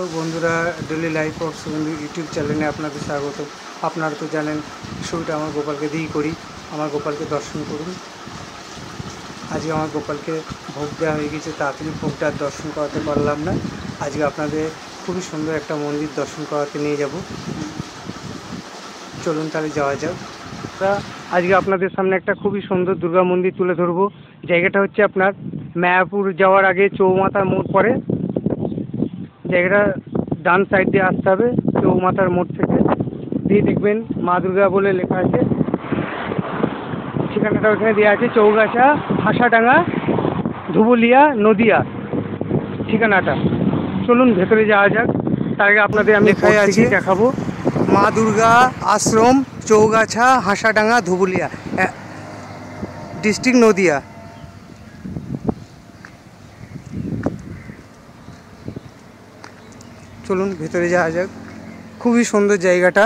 তো বন্ধুরা, daily life of Suvendu YouTube চ্যানেলে আপনাদের স্বাগত। আপনারা তো জানেন শুরুটা আমার গোপালকে দিয়েই করি। আমার গোপালকে দর্শন করুন। আজকে আমার গোপালকে ভোগ দেওয়া হয়ে গেছে, তাড়াতাড়ি ভোগটা আর দর্শন করাতে পারলাম না। আজকে আপনাদের খুবই সুন্দর একটা মন্দির দর্শন করাতে নিয়ে যাব। চলুন তাহলে যাওয়া যাক। আজকে আপনাদের সামনে একটা খুবই সুন্দর দুর্গা মন্দির তুলে ধরবো। জায়গাটা হচ্ছে আপনার মায়াপুর যাওয়ার আগে চৌমাথার মোড় পড়ে। জায়গাটা ডান সাইড দিয়ে আসতে হবে। চৌমাথার মোড় থেকে দিয়ে দেখবেন মা দুর্গা বলে লেখা আছে। ঠিকানাটা ওখানে দেওয়া আছে, চৌগাছা, হাসাডাঙ্গা, ধুবুলিয়া, নদিয়া ঠিকানাটা। চলুন ভেতরে যাওয়া যাক। তার আগে আপনাদের আমি লেখাই আছে দেখাবো, মা দুর্গা আশ্রম, চৌগাছা, হাসাডাঙ্গা, ধুবুলিয়া, ডিস্ট্রিক্ট নদিয়া। চলুন ভেতরে যাওয়া যাক। খুবই সুন্দর জায়গাটা।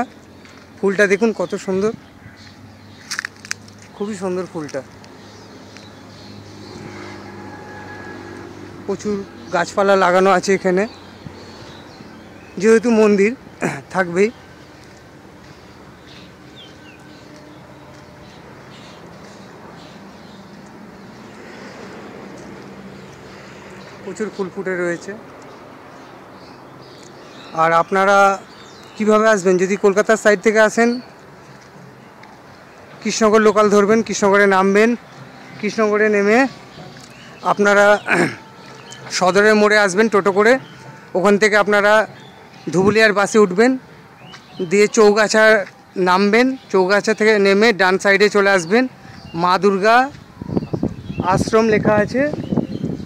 ফুলটা দেখুন কত সুন্দর, খুবই সুন্দর ফুলটা। প্রচুর গাছপালা লাগানো আছে এখানে, যেহেতু মন্দির থাকবেই। প্রচুর ফুল ফুটে রয়েছে। আর আপনারা কিভাবে আসবেন? যদি কলকাতার সাইড থেকে আসেন, কৃষ্ণনগর লোকাল ধরবেন, কৃষ্ণনগরে নামবেন। কৃষ্ণনগরে নেমে আপনারা সদরের মোড়ে আসবেন টোটো করে। ওখান থেকে আপনারা ধুবুলিয়ার বাসে উঠবেন, দিয়ে চৌগাছা নামবেন। চৌগাছা থেকে নেমে ডান সাইডে চলে আসবেন। মা দুর্গা আশ্রম লেখা আছে,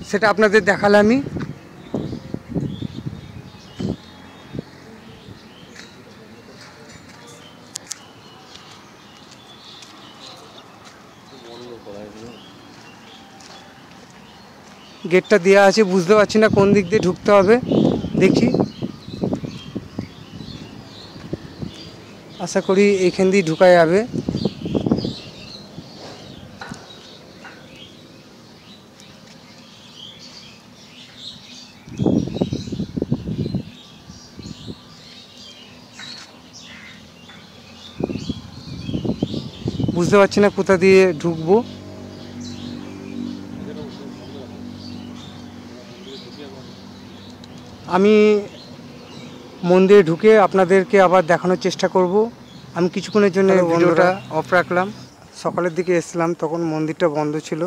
সেটা আপনাদের দেখালামই। গেটটা দেওয়া আছে, বুঝতে পারছি না কোন দিক দিয়ে ঢুকতে হবে। দেখি, আশা করি এইখান দিয়ে ঢুকা যাবে। বুঝতে পারছি না কোথা দিয়ে ঢুকবো। আমি মন্দিরে ঢুকে আপনাদেরকে আবার দেখানোর চেষ্টা করব। আমি কিছুক্ষণের জন্য ভিডিওটা অফ রাখলাম। সকালের দিকে এসেছিলাম, তখন মন্দিরটা বন্ধ ছিল।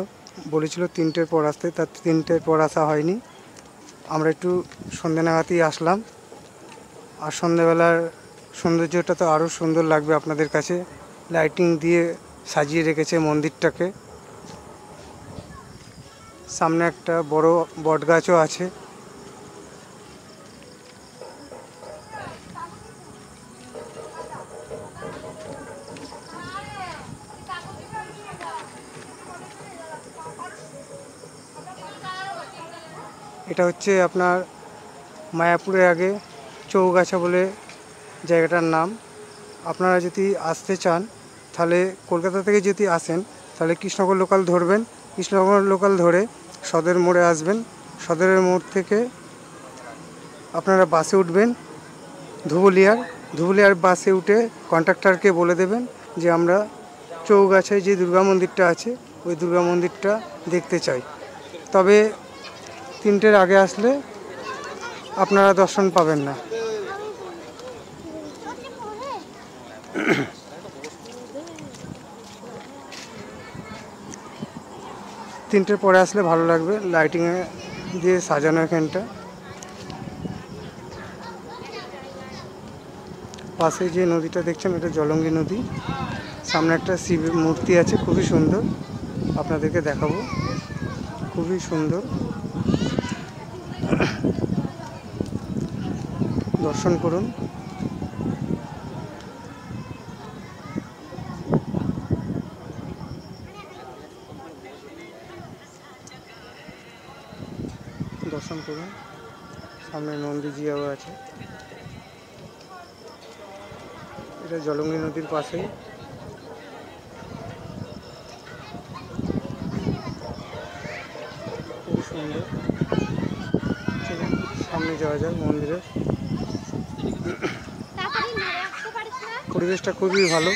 বলেছিল 3টের পর আসতে, তার 3টের পর আসা হয়নি। আমরা একটু সন্ধ্যে নাগাতেই আসলাম। আর সন্ধ্যেবেলার সৌন্দর্যটা তো আরও সুন্দর লাগবে আপনাদের কাছে। লাইটিং দিয়ে সাজিয়ে রেখেছে মন্দিরটাকে। সামনে একটা বড় বট গাছও আছে। এটা হচ্ছে আপনার মায়াপুরের আগে চৌগাছা বলে জায়গাটার নাম। আপনারা যদি আসতে চান, তাহলে কলকাতা থেকে যদি আসেন, তাহলে কৃষ্ণনগর লোকাল ধরবেন। কৃষ্ণনগর লোকাল ধরে সদর মোড়ে আসবেন। সদরের মোড় থেকে আপনারা বাসে উঠবেন ধুবুলিয়ার বাসে উঠে কন্ডাক্টরকে বলে দেবেন যে আমরা চৌগাছায় যে দুর্গা মন্দিরটা আছে, ওই দুর্গা মন্দিরটা দেখতে চাই। তবে 3টের আগে আসলে আপনারা দর্শন পাবেন না। তিনটের পরে আসলে ভালো লাগবে, লাইটিংয়ে দিয়ে সাজানো এখানটা। পাশে যে নদীটা দেখছেন, এটা জলঙ্গি নদী। সামনে একটা শিব মূর্তি আছে, খুবই সুন্দর, আপনাদেরকে দেখাবো। খুবই সুন্দর, দর্শন করুন। দর্শন করুন। সামনে নন্দীজিও আছে। এটা জলঙ্গি নদীর পাশেই। খুবই সুন্দর। সামনে সামনে যাওয়া যাক মন্দিরের। পরিবেশটা খুবই ভালো।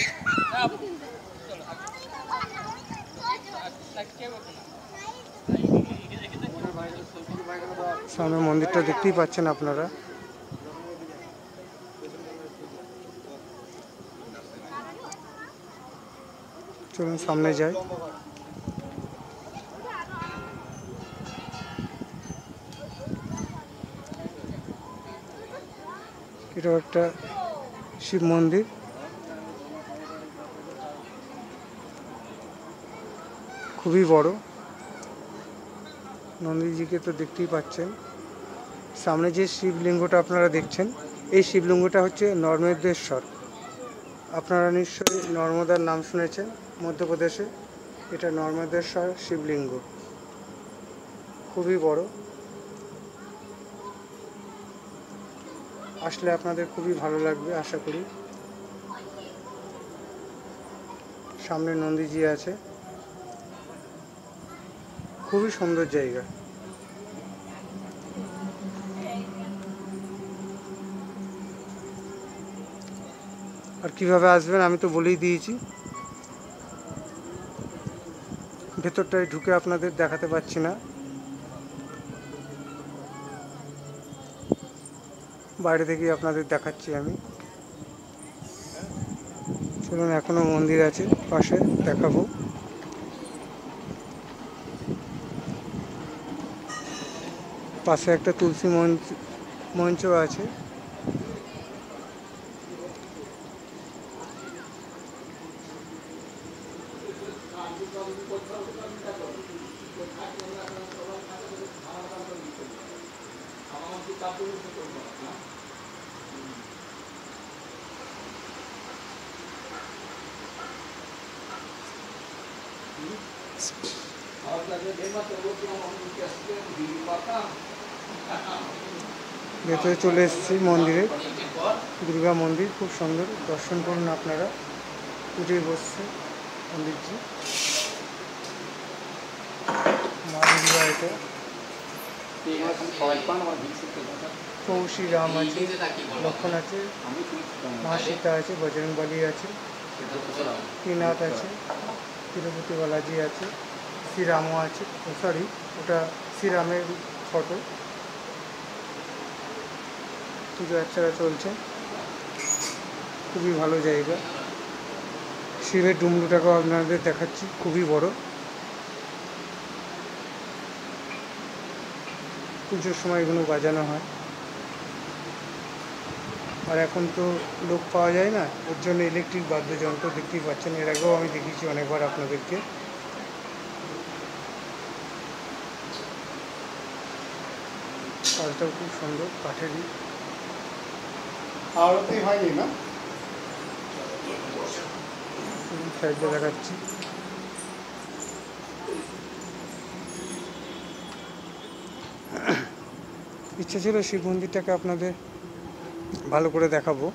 সামনে মন্দিরটা দেখতেই পাচ্ছেন আপনারা। চলুন সামনে যাই। এটাও একটা শিব মন্দির, খুবই বড়। নন্দীজিকে তো দেখতেই পাচ্ছেন। সামনে যে শিবলিঙ্গটা আপনারা দেখছেন, এই শিবলিঙ্গটা হচ্ছে নর্মদেশ্বর। আপনারা নিশ্চয়ই নর্মদার নাম শুনেছেন মধ্যপ্রদেশে। এটা নর্মদেশ্বর শিবলিঙ্গ, খুবই বড়। আসলে আপনাদের খুবই ভালো লাগবে আশা করি। সামনে নন্দীজি আছে, খুবই সুন্দর জায়গা। আর কিভাবে আসবেন আমি তো বলেই দিয়েছি। ভেতরটায় ঢুকে আপনাদের দেখাতে পাচ্ছি না, বাইরে থেকেই আপনাদের দেখাচ্ছি আমি। চলুন, এখনো মন্দির আছে পাশে, দেখাবো। পাশে একটা তুলসী মঞ্চ আছে। ভেতরে চলে এসেছি মন্দিরে। দুর্গা মন্দির খুব সুন্দর, দর্শন করুন আপনারা। উঠে বসছে মন্দিরটি, মা দুর্গা। এটা প্রভু শ্রী রাম আছে, লক্ষ্মণ আছে, মা সীতা আছে, বজরংবলী আছে, শ্রীনাথ আছে, তিরুপতি বালাজি আছে, শ্রীরামও আছে। সরি, ওটা শ্রীরামের ফটো। পুজো আর্চা চলছে, খুবই ভালো জায়গা। শিবের ডুমরুটাকেও আপনাদের দেখাচ্ছি, খুবই বড়। পুজোর সময় এগুলো বাজানো হয়। আর এখন তো লোক পাওয়া যায় না, ওর জন্য ইলেকট্রিক বাদ্যযন্ত্র দেখতেই পাচ্ছেন। এর আগেও আমি দেখিয়েছি অনেকবার আপনাদেরকে। কাজটাও খুব সুন্দর, কাঠেরই। আরতি হয়নি না, সাইডে দেখাচ্ছি। ইচ্ছা ছিল শিব মন্দিরটাকে আপনাদের ভালো করে দেখাবো,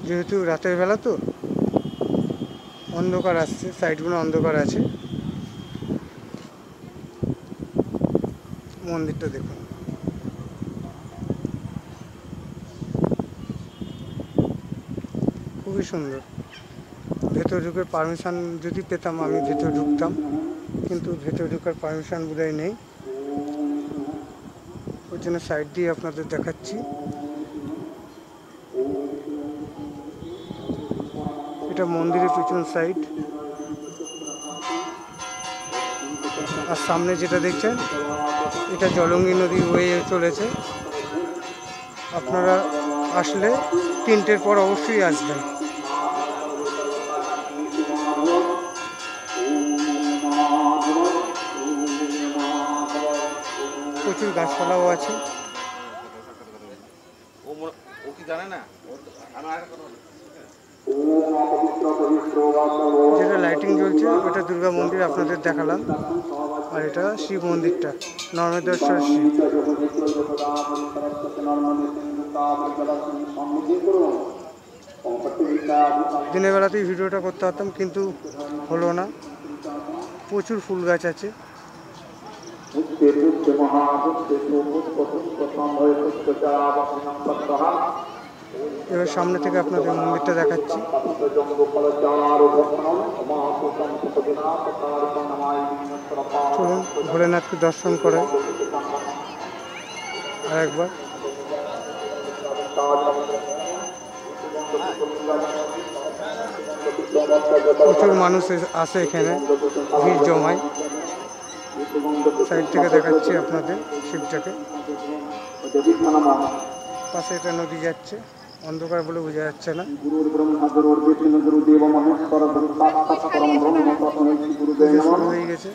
যেহেতু রাতের বেলা তো অন্ধকার আসছে, সাইডগুলো অন্ধকার আছে। মন্দিরটা দেখুন, খুবই সুন্দর। ভেতর ঢুকার পারমিশন যদি পেতাম আমি ভেতর ঢুকতাম, কিন্তু ভেতর ঢুকার পারমিশন বোধহয় নেই। ওই জন্য সাইড দিয়ে আপনাদের দেখাচ্ছি। এটা মন্দিরের পিছন সাইড। আর সামনে যেটা দেখছেন, এটা জলঙ্গি নদী হয়ে চলেছে। আপনারা আসলে 3টের পর অবশ্যই আসবেন। প্রচুর গাছপালাও আছে। যেটা লাইটিং জ্বলছে ওটা দুর্গা মন্দির আপনাদের দেখালাম। আর এটা শিব মন্দিরটা, নর্মদেশ্বর শিব। দিনের বেলাতেই ভিডিওটা করতে পারতাম, কিন্তু হলো না। প্রচুর ফুল গাছ আছে। এবার সামনে থেকে আপনাদের মন্দিরটা দেখাচ্ছি। চলুন ভোলেনাথকে দর্শন করে আর একবার। প্রচুর মানুষ আসে এখানে, ভিড় জমায়। সাইড থেকে দেখাচ্ছি আপনাদের শিবটাকে। পাশে এটা নদী যাচ্ছে, অন্ধকার বলে বোঝা যাচ্ছে না। শুরু হয়ে গেছে।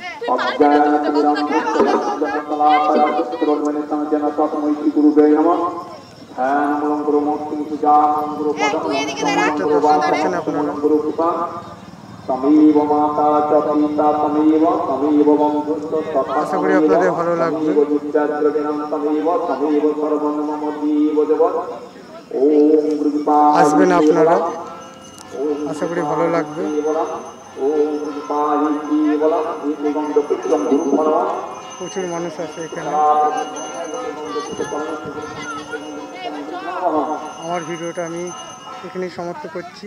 আশা করি আপনাদের ভালো লাগবে। আসবেন আপনারা, আশা করি ভালো লাগবে। প্রচুর মানুষ আছে এখানে। আমার ভিডিওটা আমি এখানেই সমাপ্ত করছি।